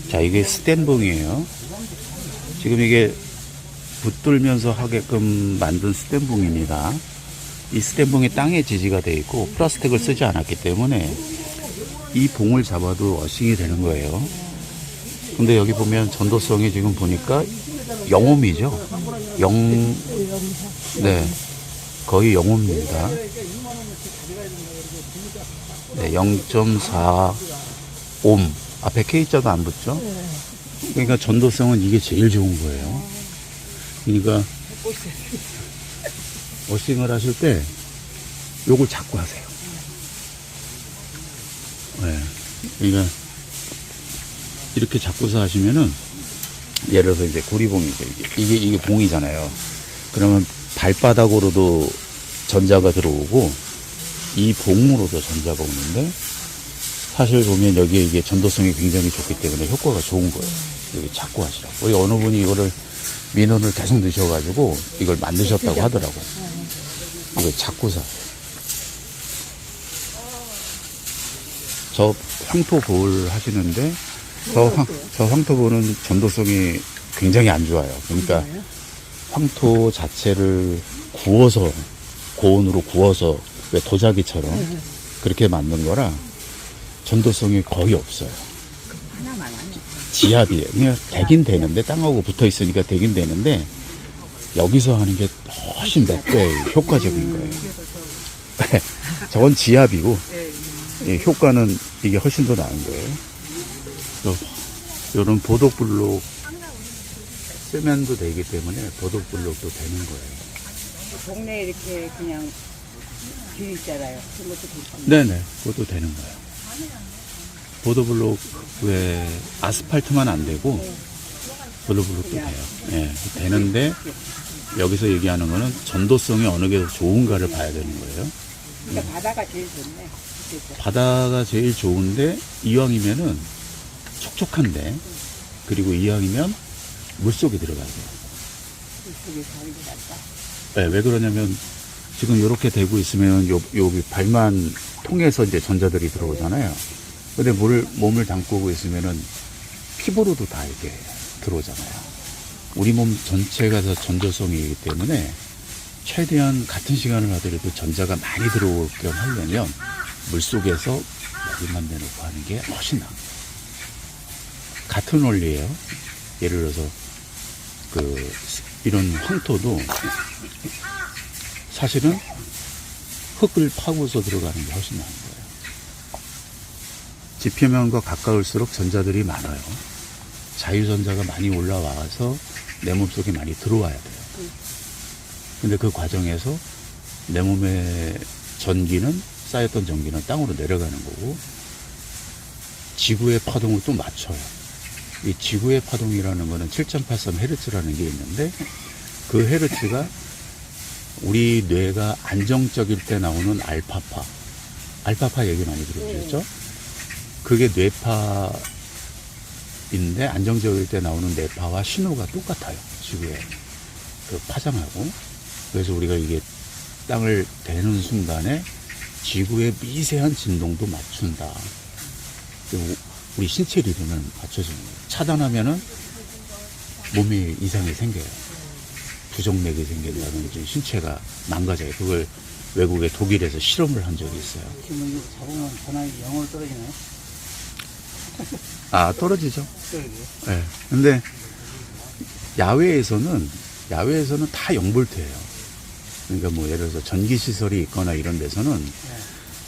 자, 이게 스텐봉이에요. 지금 이게 붙들면서 하게끔 만든 스텐봉입니다. 이 스텐봉이 땅에 지지가 되어 있고 플라스틱을 쓰지 않았기 때문에 이 봉을 잡아도 어싱이 되는 거예요. 근데 여기 보면 전도성이 지금 보니까 0옴이죠. 네, 거의 0옴입니다. 네, 0.4옴. 앞에 K자도 안 붙죠? 그러니까 전도성은 이게 제일 좋은 거예요. 그러니까 어싱을 하실 때 요걸 잡고 하세요. 네. 그러니까 이렇게 잡고서 하시면은 예를 들어서 이제 고리봉이죠. 이게 봉이잖아요. 그러면 발바닥으로도 전자가 들어오고 이 봉으로도 전자가 오는데 사실 보면 여기에 이게 전도성이 굉장히 좋기 때문에 효과가 좋은 거예요. 여기 잡고 하시라고. 우리 어느 분이 이거를 민원을 계속 넣으셔가지고 이걸 만드셨다고 하더라고요. 이거 잡고서. 저 황토볼 하시는데 저 황토볼은 전도성이 굉장히 안 좋아요. 그러니까 황토 자체를 구워서 고온으로 구워서 왜 도자기처럼 그렇게 만든 거라 전도성이 거의 없어요. 지압이에요. 그냥 되긴 되는데 땅하고 붙어 있으니까 되긴 되는데 여기서 하는 게 훨씬 몇 배 효과적인 거예요. 저건 지압이고 효과는 이게 훨씬 더 나은 거예요. 이런 보도블록 쓰면도 되기 때문에 보도블록도 되는 거예요. 동네에 이렇게 그냥 길 있잖아요. 그것도 네네, 그것도 되는 거예요. 보도블록 왜 아스팔트만 안 되고 보도블록도 돼요. 예, 되는데 여기서 얘기하는 거는 전도성이 어느 게 더 좋은가를 봐야 되는 거예요. 근데 바다가 제일 좋네. 바다가 제일 좋은데 이왕이면은 촉촉한데 그리고 이왕이면 물속에 들어가야 돼요. 물속에 가는 게 낫다. 네, 왜 그러냐면 지금 이렇게 되고 있으면 여기 발만 통해서 이제 전자들이 들어오잖아요. 근데 몸을 담고 있으면은 피부로도 다 이렇게 들어오잖아요. 우리 몸 전체가 다 전도성이기 때문에 최대한 같은 시간을 하더라도 전자가 많이 들어올 겸 하려면 물속에서 머리만 내놓고 하는 게 훨씬 나아요. 같은 원리예요. 예를 들어서 이런 황토도 사실은 흙을 파고서 들어가는 게 훨씬 나은 거예요. 지표면과 가까울수록 전자들이 많아요. 자유전자가 많이 올라와서 내 몸속에 많이 들어와야 돼요. 근데 그 과정에서 내 몸의 쌓였던 전기는 땅으로 내려가는 거고 지구의 파동을 또 맞춰요. 이 지구의 파동이라는 거는 7.83Hz라는 게 있는데 그 헤르츠가 우리 뇌가 안정적일 때 나오는 알파파 얘기 많이 들어보셨죠? 그게 뇌파인데 안정적일 때 나오는 뇌파와 신호가 똑같아요. 지구에 파장하고. 그래서 우리가 이게 땅을 대는 순간에 지구의 미세한 진동도 맞춘다. 우리 신체 리듬을 맞춰주는 거예요. 차단하면은 몸에 이상이 생겨요. 부정맥이 생긴다든지 신체가 망가져요. 그걸 외국의 독일에서 실험을 한 적이 있어요. 지금 이거 잡으면 전화기 0으로 떨어지나요? 아, 떨어지죠. 떨어지요? 네. 근데 야외에서는 다 0볼트예요. 그러니까 뭐 예를 들어서 전기시설이 있거나 이런 데서는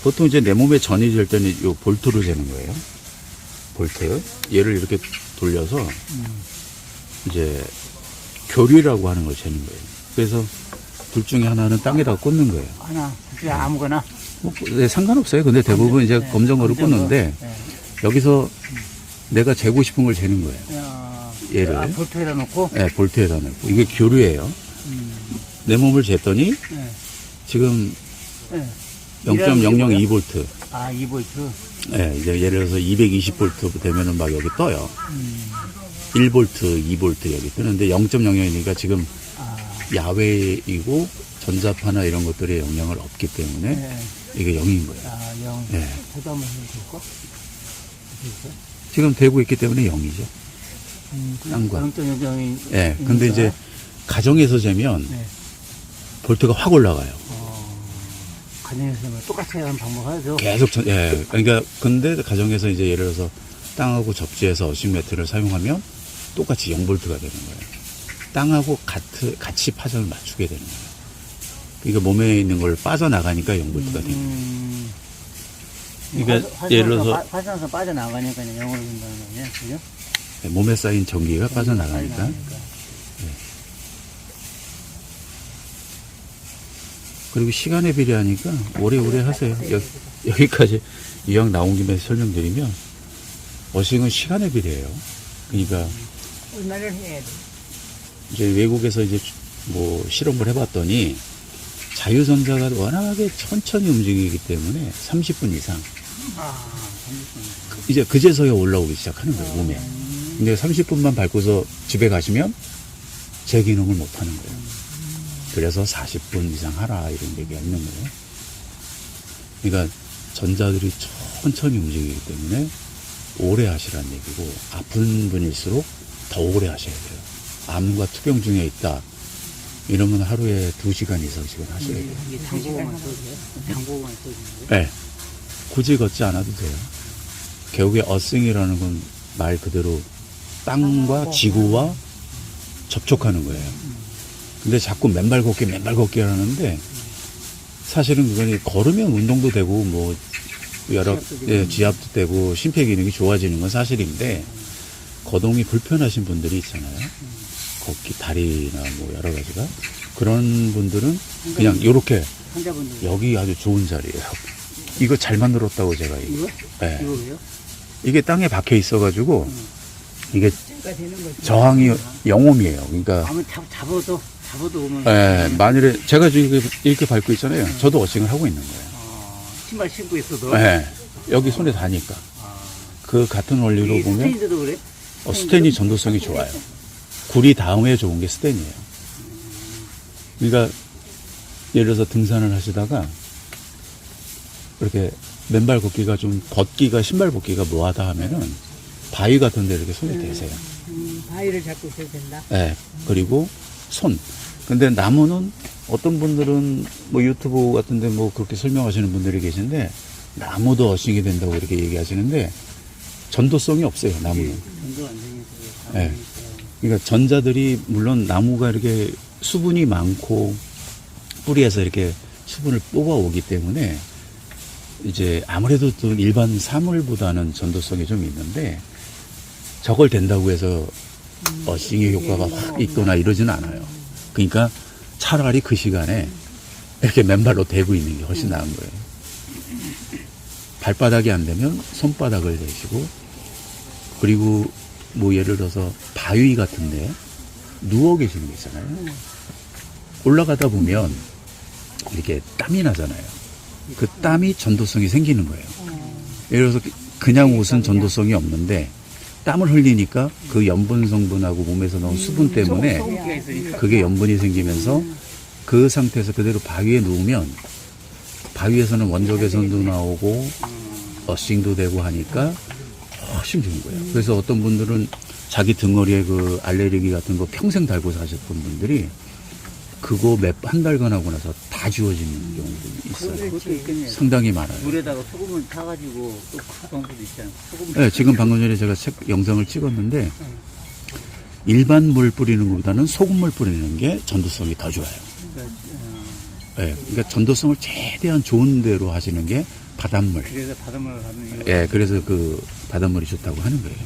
보통 이제 내 몸에 전이 될 때는 요 볼트로 재는 거예요. 볼트. 얘를 이렇게 돌려서 이제 교류라고 하는 걸 재는 거예요. 그래서 둘 중에 하나는 땅에다가 꽂는 거예요. 하나, 그냥 아무거나. 네, 상관없어요. 근데 대부분 이제 검정거를 꽂는데 여기서 내가 재고 싶은 걸 재는 거예요. 얘를. 볼트에다 놓고? 네, 볼트에다 놓고. 이게 교류예요. 내 몸을 쟀더니 지금 0.002V. 아, 2V. 네, 이제 예를 들어서 220V 되면은 막 여기 떠요. 1V, 2V 여기 뜨는데 0.00이니까 지금 야외이고 전자파나 이런 것들의 영향을 없기 때문에 이게 0인 거예요. 아, 0. 네. 저도 한번 해볼까? 지금 되고 있기 때문에 0이죠. 딴 거. 0.0이. 예. 근데 이제 가정에서 재면 네. 볼트가 확 올라가요. 가정에서 뭐 똑같이 하는 방법 하죠. 계속 예. 그러니까 근데 가정에서 이제 예를 들어서 땅하고 접지해서 어싱 매트를 사용하면 똑같이 0볼트가 되는 거예요. 땅하고 같이 파장을 맞추게 되는 거예요. 그러니까 몸에 있는 걸 빠져나가니까 0볼트가 되는 거예요. 그러니까 예를 들어서 화산에서 빠져나가니까 0으로 된다는 거냐, 그죠? 네, 몸에 쌓인 전기가 빠져나가니까. 그리고 시간에 비례하니까 오래오래 하세요. 여기까지 이왕 나온 김에 설명드리면 어싱은 시간에 비례해요. 그러니까 얼마를 해야 돼? 이제 외국에서 이제 뭐 실험을 해봤더니 자유전자가 워낙에 천천히 움직이기 때문에 30분 이상 이제 그제서야 올라오기 시작하는 거예요, 몸에. 근데 30분만 밟고서 집에 가시면 제 기능을 못 하는 거예요. 그래서 40분 이상 하라 이런 얘기가 있는 거예요. 그러니까 전자들이 천천히 움직이기 때문에 오래 하시라는 얘기고, 아픈 분일수록 더 오래 하셔야 돼요. 암과 투병 중에 있다 이러면 하루에 2시간 이상씩은 하셔야 돼요. 장보고만 써도 돼요? 장보고만 써도 돼요? 네. 굳이 걷지 않아도 돼요. 결국에 어싱이라는 건 말 그대로 땅과 지구와 접촉하는 거예요. 근데 자꾸 맨발 걷기 하는데 사실은 그건 걸으면 운동도 되고 뭐 여러 지압도 되고 심폐 기능이 좋아지는 건 사실인데, 거동이 불편하신 분들이 있잖아요. 걷기 다리나 뭐 여러 가지가, 그런 분들은 그냥 요렇게 환자분들. 여기 아주 좋은 자리예요. 이거 잘 만들었다고 제가 이거? 네. 이거요? 이게 땅에 박혀 있어가지고 이게 가 되는 거지. 저항이 영홈이에요. 그러니까 아무 잡아도 오면. 예, 만일에 제가 지금 이렇게 밟고 있잖아요. 저도 어싱을 하고 있는 거예요. 신발 신고 있어도. 예, 여기 손에 닿으니까. 그 같은 원리로 보면 스테인드도 그래? 스텐이 전도성이 좋아요. 구리 다음에 좋은 게 스텐이에요. 그러니까 예를 들어서 등산을 하시다가 이렇게 맨발 걷기가 좀 걷기가 신발 벗기가 뭐하다 하면은 바위 같은 데 이렇게 손에 대세요. 바위를 잡고 있어야 된다. 네. 그리고 손. 근데 나무는 어떤 분들은 뭐 유튜브 같은 데 뭐 그렇게 설명하시는 분들이 계신데, 나무도 어싱이 된다고 이렇게 얘기하시는데 전도성이 없어요, 나무는. 전도 안 되니까. 네. 그러니까 전자들이 물론 나무가 이렇게 수분이 많고 뿌리에서 이렇게 수분을 뽑아오기 때문에 이제 아무래도 또 일반 사물보다는 전도성이 좀 있는데, 저걸 된다고 해서 어싱의 효과가 확 있거나 이러지는 않아요. 그러니까 차라리 그 시간에 이렇게 맨발로 대고 있는 게 훨씬 나은 거예요. 발바닥이 안 되면 손바닥을 대시고, 그리고 뭐 예를 들어서 바위 같은데 누워 계시는 게 있잖아요. 올라가다 보면 이렇게 땀이 나잖아요. 그 땀이 전도성이 생기는 거예요. 예를 들어서 그냥 옷은 전도성이 없는데 땀을 흘리니까 그 염분 성분하고 몸에서 나온 수분 때문에 소금기가 있으니까. 그게 염분이 생기면서 그 상태에서 그대로 바위에 누우면 바위에서는 원적외선도 나오고 어싱도 되고 하니까 훨씬 좋은 거예요. 그래서 어떤 분들은 자기 등허리에 그 알레르기 같은 거 평생 달고 사셨던 분들이 그거 한 달간 하고 나서 다 지워지는 경우도 있어요. 그것도 있겠네요. 상당히 많아요. 물에다가 소금을 타가지고 또 그 방법도 있잖아요. 소금. 네, 지금 방금 전에 제가 영상을 찍었는데 일반 물 뿌리는 것보다는 소금물 뿌리는 게 전도성이 더 좋아요. 네, 그러니까 전도성을 최대한 좋은 대로 하시는 게 바닷물. 그래서 바닷물을 가는 이유. 예, 그래서 그 바닷물이 좋다고 하는 거예요.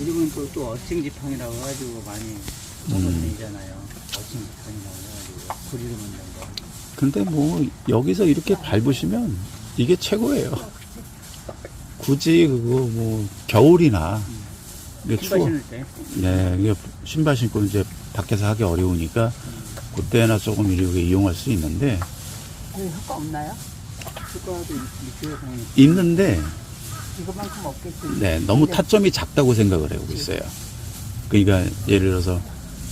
요즘은 또 어칭 지팡이라고 해가지고 많이 먹어다니잖아요. 어칭 지팡이라고 해가지고 구리로 만든 거. 근데 뭐 여기서 이렇게 밟으시면 이게 최고예요. 굳이 그거 뭐 겨울이나 이게 신발 추워. 신을 때. 네, 이게 신발 신고 이제 밖에서 하기 어려우니까 그때나 조금 이렇게 이용할 수 있는데, 그 효과 없나요? 효과도 있고요. 당연히. 있는데 이거만큼 없겠지. 네, 너무 타점이 작다고 생각을 하고 있어요. 그러니까 예를 들어서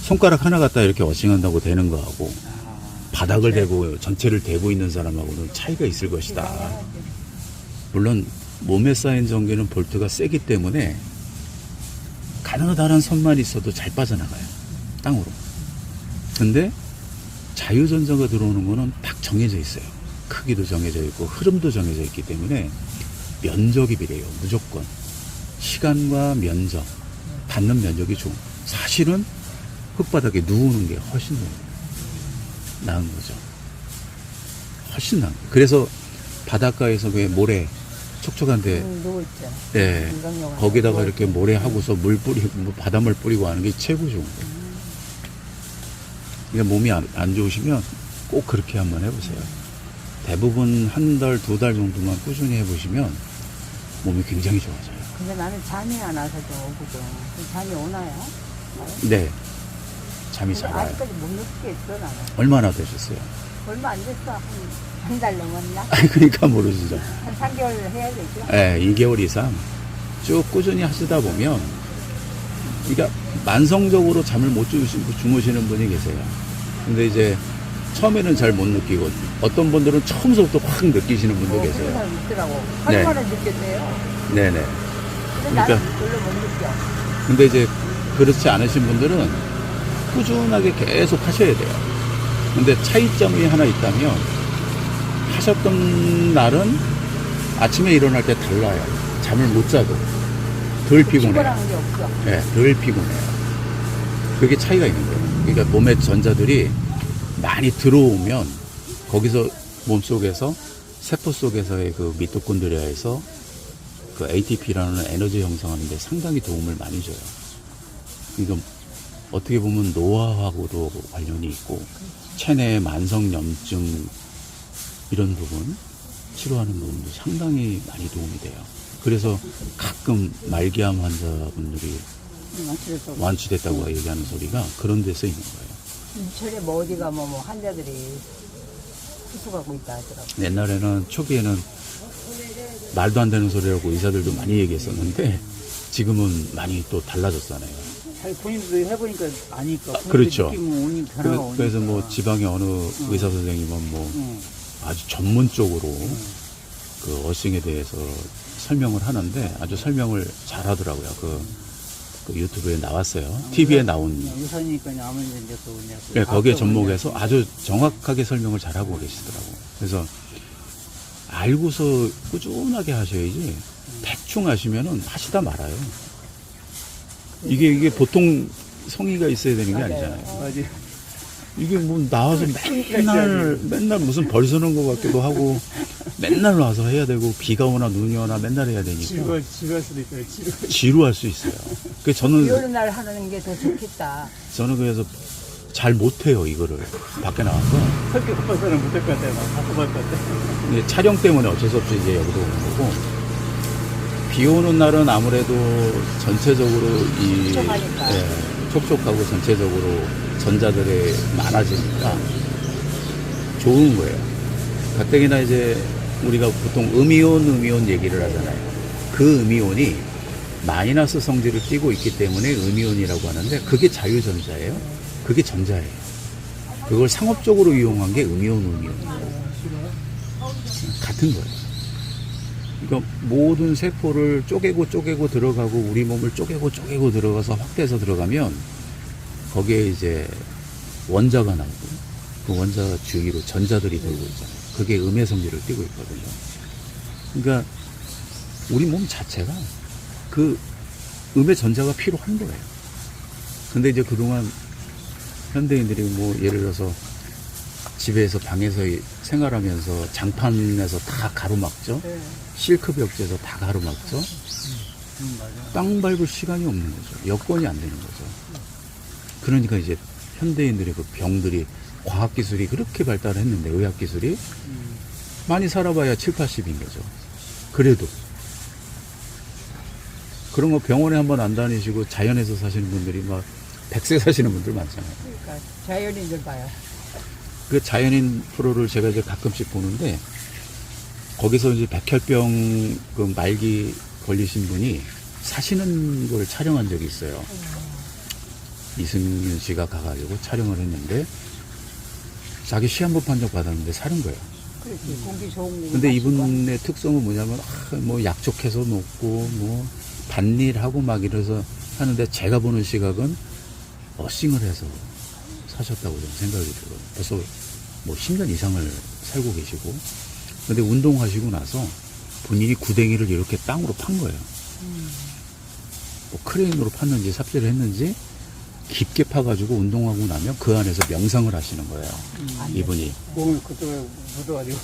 손가락 하나 갖다 이렇게 어싱한다고 되는 거하고 바닥을 대고 전체를 대고 있는 사람하고는 차이가 있을 것이다. 물론 몸에 쌓인 전기는 볼트가 세기 때문에 가느다란 선만 있어도 잘 빠져나가요. 땅으로. 근데 자유전자가 들어오는 거는 딱 정해져 있어요. 크기도 정해져 있고 흐름도 정해져 있기 때문에 면적이 비례해요. 무조건. 시간과 면적, 닿는 면적이 좋은. 사실은 흙바닥에 누우는 게 훨씬 더 나은 거죠. 훨씬 나은 거예요. 그래서 바닷가에서 왜 모래 촉촉한데 누워있죠. 예, 건강용으로 거기다가 누워있죠. 이렇게 모래 하고서 물 뿌리고 뭐 바닷물 뿌리고 하는 게 최고 좋은 거예요. 그러니까 몸이 안 좋으시면 꼭 그렇게 한번 해보세요. 대부분 한 달, 두 달 정도만 꾸준히 해보시면 몸이 굉장히 좋아져요. 근데 나는 잠이 안 와서 좀 오거든. 잠이 오나요? 네, 잠이 근데 잘 와요. 아직까지 못 느끼겠어, 나는. 얼마나 되셨어요? 얼마 안 됐어. 한 달 넘었나? 그러니까 모르시죠. 한 3개월 해야 되죠? 네, 2개월 이상 쭉 꾸준히 하시다 보면, 그러니까 만성적으로 잠을 못 주무시는 분이 계세요. 근데 이제 처음에는 잘 못 느끼고, 어떤 분들은 처음부터 확 느끼시는 분도 그런 계세요. 사람 있더라고. 네. 얼마나 느꼈대요. 네네. 근데 그러니까- 나는 별로 못 느껴. 근데 이제 그렇지 않으신 분들은 꾸준하게 계속 하셔야 돼요. 근데 차이점이 하나 있다면, 하셨던 날은 아침에 일어날 때 달라요. 잠을 못 자도 덜 피곤해요. 피곤한 게 없어. 네, 덜 피곤해요. 그게 차이가 있는 거예요. 그러니까 몸의 전자들이 많이 들어오면 거기서 몸속에서 세포 속에서의 그 미토콘드리아에서 그 ATP라는 에너지 형성하는 데 상당히 도움을 많이 줘요. 그러니까 어떻게 보면 노화하고도 관련이 있고 체내 만성염증 이런 부분 치료하는 부분도 상당히 많이 도움이 돼요. 그래서 가끔 말기암 환자분들이 완치됐다고 얘기하는 소리가 그런 데서 있는 거예요. 인천에 뭐 어디 가면 뭐 환자들이 수술하고 있다 하더라고. 옛날에는 초기에는 말도 안 되는 소리라고 의사들도 많이 얘기했었는데 지금은 많이 또 달라졌잖아요. 자기 본인도 해보니까 아니까. 그렇죠. 느낌은 오니 변화가 오니까. 그래서 뭐 지방의 어느 의사 선생님은 뭐 응. 아주 전문적으로 그 어싱에 대해서 설명을 하는데 아주 설명을 잘 하더라고요. 그 유튜브에 나왔어요. TV에 나온. 의사니까 아무래도 이제 또 그냥. 네, 거기에 접목해서 아주 정확하게 설명을 잘 하고 계시더라고요. 그래서 알고서 꾸준하게 하셔야지 대충 하시면은 하시다 말아요. 이게 보통 성의가 있어야 되는 게 아니잖아요. 맞아요. 이게 뭐 나와서 맨날 무슨 벌 서는 것 같기도 하고 맨날 와서 해야 되고 비가 오나 눈이 오나 맨날 해야 되니까 지루할 수도 있어요. 지루할 수 있어요. 그 비 오는 날 하는 게 더 좋겠다. 저는 그래서 잘 못해요 이거를 밖에 나와서. 성격 급해서는 못할 것 같아요. 바꿔볼 것 같아요. 근데 촬영 때문에 어쩔 수 없이 이제 여기로 오는 거고 비 오는 날은 아무래도 전체적으로 촉촉하니까. 촉촉하고 전체적으로 전자들이 많아지니까 좋은 거예요. 가뜩이나 이제 우리가 보통 음이온 얘기를 하잖아요. 그 음이온이 마이너스 성질을 띠고 있기 때문에 음이온이라고 하는데 그게 자유전자예요. 그게 전자예요. 그걸 상업적으로 이용한 게 음이온. 같은 거예요. 그러니까 모든 세포를 쪼개고 들어가고 우리 몸을 쪼개고 들어가서 확대해서 들어가면 거기에 이제 원자가 나오고 그 원자가 주위로 전자들이 돌고 있잖아요. 그게 음의 성질을 띠고 있거든요. 그러니까 우리 몸 자체가 그 음의 전자가 필요한 거예요. 근데 이제 그동안 현대인들이 뭐 예를 들어서 집에서 방에서 생활하면서 장판에서 다 가로막죠. 네. 실크 벽지에서 다 가로막죠. 맞아요. 땅 밟을 시간이 없는 거죠. 여건이 안 되는 거죠. 그러니까 이제 현대인들의 그 병들이 과학기술이 그렇게 발달했는데 의학기술이 많이 살아봐야 7, 80인 거죠. 그래도 그런 거 병원에 한번 안 다니시고 자연에서 사시는 분들이 막 100세 사시는 분들 많잖아요. 그러니까 자연인들 봐요. 그 자연인 프로를 제가 이제 가끔씩 보는데 거기서 이제 백혈병 그 말기 걸리신 분이 사시는 걸 촬영한 적이 있어요. 이승윤 씨가 가가지고 촬영을 했는데 자기 시한부 판정 받았는데 사는 거예요. 그렇지. 공기 좋은 거. 근데 이분의 특성은 뭐냐면 뭐 약촉해서 먹고 뭐 단일하고 막 이래서 하는데 제가 보는 시각은 어싱을 해서 사셨다고 저는 생각이 들어요. 벌써 뭐 10년 이상을 살고 계시고 근데 운동하시고 나서 본인이 구덩이를 이렇게 땅으로 판 거예요. 뭐 크레인으로 팠는지 삽질을 했는지 깊게 파가지고 운동하고 나면 그 안에서 명상을 하시는 거예요. 이분이. 몸을 그쪽에 묻어가지고.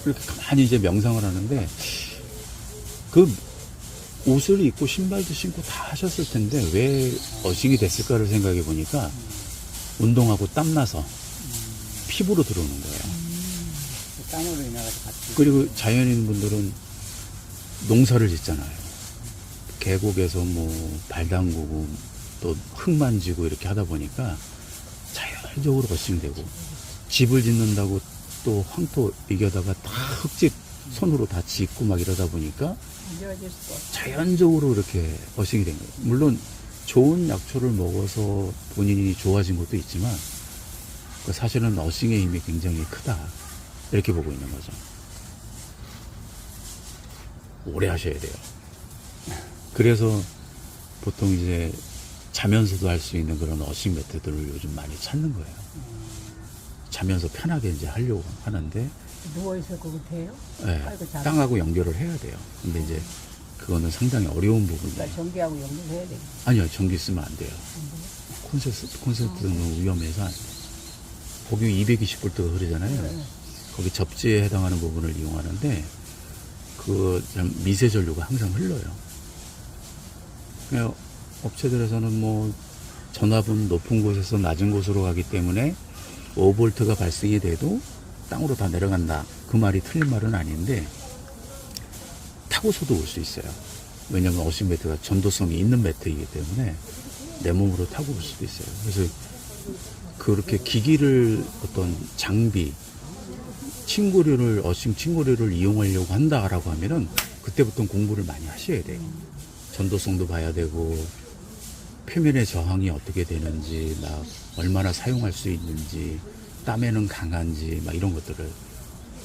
이렇게 가만히 이제 명상을 하는데 그 옷을 입고 신발도 신고 다 하셨을 텐데 왜 어싱이 됐을까를 생각해 보니까 운동하고 땀나서 피부로 들어오는 거예요. 땀으로 인해가지고 같이. 그리고 자연인 분들은 농사를 짓잖아요. 계곡에서 뭐 발 담그고 또 흙 만지고 이렇게 하다 보니까 자연적으로 어싱되고 집을 짓는다고 또 황토 이겨다가 다 흙집 손으로 다 짓고 막 이러다 보니까 이어질 수 없어. 자연적으로 이렇게 어싱이 된 거예요. 물론 좋은 약초를 먹어서 본인이 좋아진 것도 있지만 그 사실은 어싱의 힘이 굉장히 크다 이렇게 보고 있는 거죠. 오래 하셔야 돼요. 그래서 보통 이제 자면서도 할 수 있는 그런 어싱 매트들을 요즘 많이 찾는 거예요. 자면서 편하게 이제 하려고 하는데 누워있을 것 같아요? 예, 아이고, 잘. 땅하고 연결을 해야 돼요. 근데 이제 그거는 상당히 어려운 부분이에요. 그러니까 전기하고 연결해야 돼. 아니요, 전기 쓰면 안 돼요. 콘센트는 위험해서 안 돼요. 거기 220V가 흐르잖아요. 거기 접지에 해당하는 부분을 이용하는데 그 미세 전류가 항상 흘러요. 그냥 업체들에서는 뭐 전압은 높은 곳에서 낮은 곳으로 가기 때문에 5V가 발생이 돼도 땅으로 다 내려간다. 그 말이 틀린 말은 아닌데 타고서도 올 수 있어요. 왜냐하면 어싱 매트가 전도성이 있는 매트이기 때문에 내 몸으로 타고 올 수도 있어요. 그래서 그렇게 기기를 어떤 장비, 친구류를 어싱 친구류를 이용하려고 한다라고 하면은 그때부터 공부를 많이 하셔야 돼요. 전도성도 봐야 되고 표면의 저항이 어떻게 되는지, 막 얼마나 사용할 수 있는지, 땀에는 강한지, 막 이런 것들을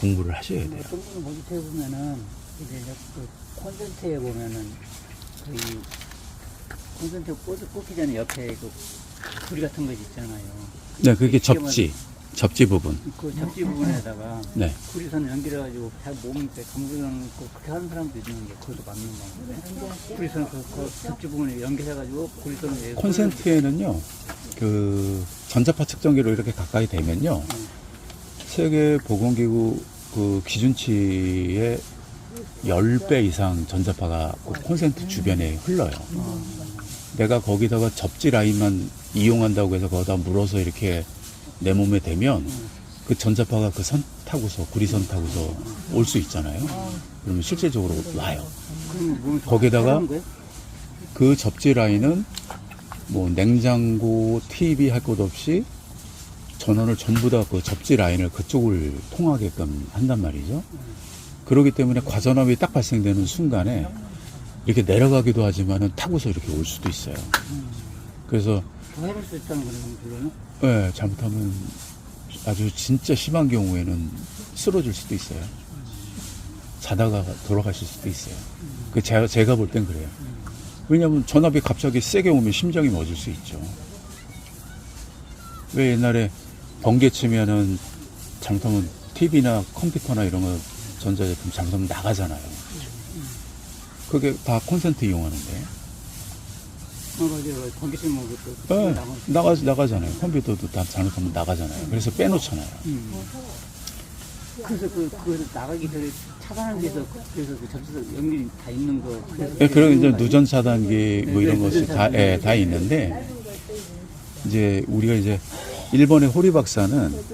공부를 하셔야 돼요. 똥똥 모니터에 보면은 이제 그 콘센트에 보면은 그 콘센트 꽂기 전에 옆에 그 구리 같은 거 있잖아요. 네, 그게 접지 부분. 그 접지 부분에다가 네. 구리선 연결해가지고 잘 몸에 감겨놓고 그렇게 하는 사람도 있는데 그것도 맞는 건데 구리선 그 접지 부분에 연결해가지고 구리선을 왜 콘센트에는요, 그 전자파 측정기로 이렇게 가까이 대면요, 세계 보건기구 그 기준치의 10배 이상 전자파가 그 콘센트 주변에 흘러요. 내가 거기다가 접지 라인만 이용한다고 해서 거기다 물어서 이렇게 내 몸에 대면 그 전자파가 그 선 타고서, 구리선 타고서 올 수 있잖아요. 그러면 실제적으로 와요. 거기다가 그 접지 라인은 뭐 냉장고, TV 할 것 없이 전원을 전부 다 그 접지 라인을 그쪽을 통하게끔 한단 말이죠. 그렇기 때문에 과전압이 딱 발생되는 순간에 이렇게 내려가기도 하지만은 타고서 이렇게 올 수도 있어요. 그래서 더 해볼 수 있다는 거는 그거는 네, 잘못하면 아주 진짜 심한 경우에는 쓰러질 수도 있어요. 자다가 돌아가실 수도 있어요. 그 제가 볼 땐 그래요. 왜냐하면 전압이 갑자기 세게 오면 심장이 멎을 수 있죠. 왜 옛날에 번개 치면은 잘못하면 TV나 컴퓨터나 이런 거 전자제품 잘못하면 나가잖아요. 그게 다 콘센트 이용하는데. 맞아요. 전기세 먹고 또 나가잖아요. 컴퓨터도 다 잘못하면 나가잖아요. 그래서 빼놓잖아요. 그래서 그 나가기 전에 차단하기 위해서 그래서 그 접수도 연결이 다 있는 거. 예, 그리고 이제 누전 차단기 뭐 이런 것이 다 있는데, 이제 우리가 이제 일본의 호리 박사는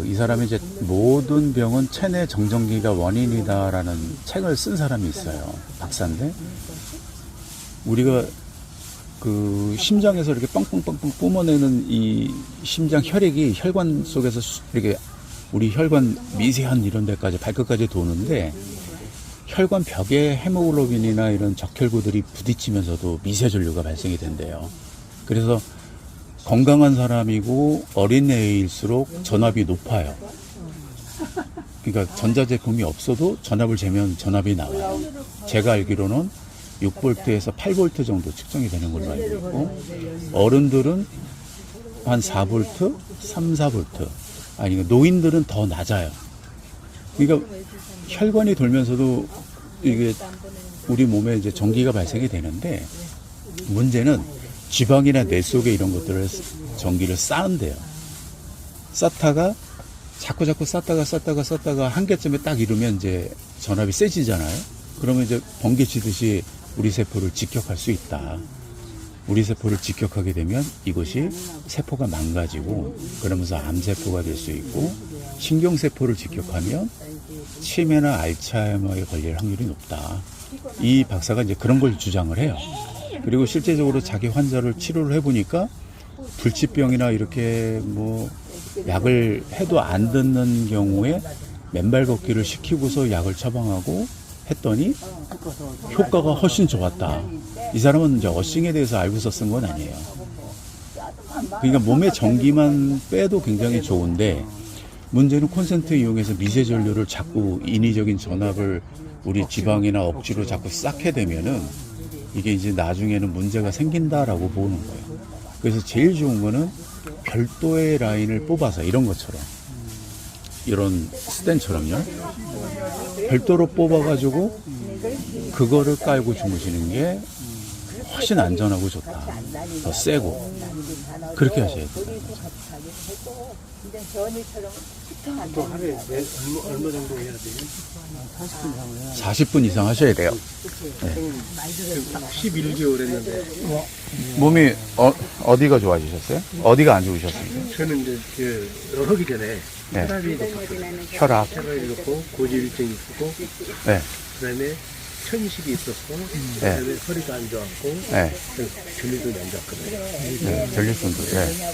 이 사람이 이제 모든 병은 체내 정전기가 원인이다라는 책을 쓴 사람이 있어요. 박사인데, 우리가 그 심장에서 이렇게 빵빵빵빵 뿜어내는 이 심장 혈액이 혈관 속에서 이렇게 우리 혈관 미세한 이런 데까지 발끝까지 도는데, 혈관 벽에 헤모글로빈이나 이런 적혈구들이 부딪히면서도 미세 전류가 발생이 된대요. 그래서 건강한 사람이고 어린애일수록 전압이 높아요. 그러니까 전자제품이 없어도 전압을 재면 전압이 나와요. 제가 알기로는 6V에서 8V 정도 측정이 되는 걸로 알고 있고, 어른들은 한 4V, 3, 4V, 아니 노인들은 더 낮아요. 그러니까 혈관이 돌면서도 이게 우리 몸에 이제 전기가 발생이 되는데, 문제는 지방이나 뇌 속에 이런 것들을 전기를 쌓는데요. 쌓다가 자꾸 쌓다가 한계점에 딱 이르면 이제 전압이 세지잖아요. 그러면 이제 번개 치듯이 우리 세포를 직격할 수 있다. 우리 세포를 직격하게 되면 이것이 세포가 망가지고 그러면서 암세포가 될 수 있고, 신경세포를 직격하면 치매나 알츠하이머에 걸릴 확률이 높다. 이 박사가 이제 그런 걸 주장을 해요. 그리고 실제적으로 자기 환자를 치료를 해보니까 불치병이나 이렇게 뭐 약을 해도 안 듣는 경우에 맨발 걷기를 시키고서 약을 처방하고 했더니 효과가 훨씬 좋았다. 이 사람은 이제 어싱에 대해서 알고서 쓴 건 아니에요. 그러니까 몸에 전기만 빼도 굉장히 좋은데, 문제는 콘센트 이용해서 미세 전류를 자꾸 인위적인 전압을 우리 지방이나 억지로 자꾸 쌓게 되면은 이게 이제 나중에는 문제가 생긴다라고 보는 거예요. 그래서 제일 좋은 거는 별도의 라인을 뽑아서 이런 것처럼, 이런 스탠처럼요, 별도로 뽑아가지고 그거를 깔고 주무시는 게 훨씬 안전하고 좋다. 더 세고. 그렇게 하셔야 돼요. 또 하루에 얼마 정도 해야 돼요? 40분 이상 하셔야 돼요. 11개월 했는데 몸이 어디가 좋아지셨어요? 어디가 안 좋으셨습니까? 저는 이제 하기 전에 네. 혈압이 높았거든요. 혈압. 혈압이 높고 고지혈증이 있었고, 네. 그다음에 천식이 있었고, 그다음에 허리가 안 좋았고, 네. 전립선이 안 좋았거든요. 네. 전립선도. 네.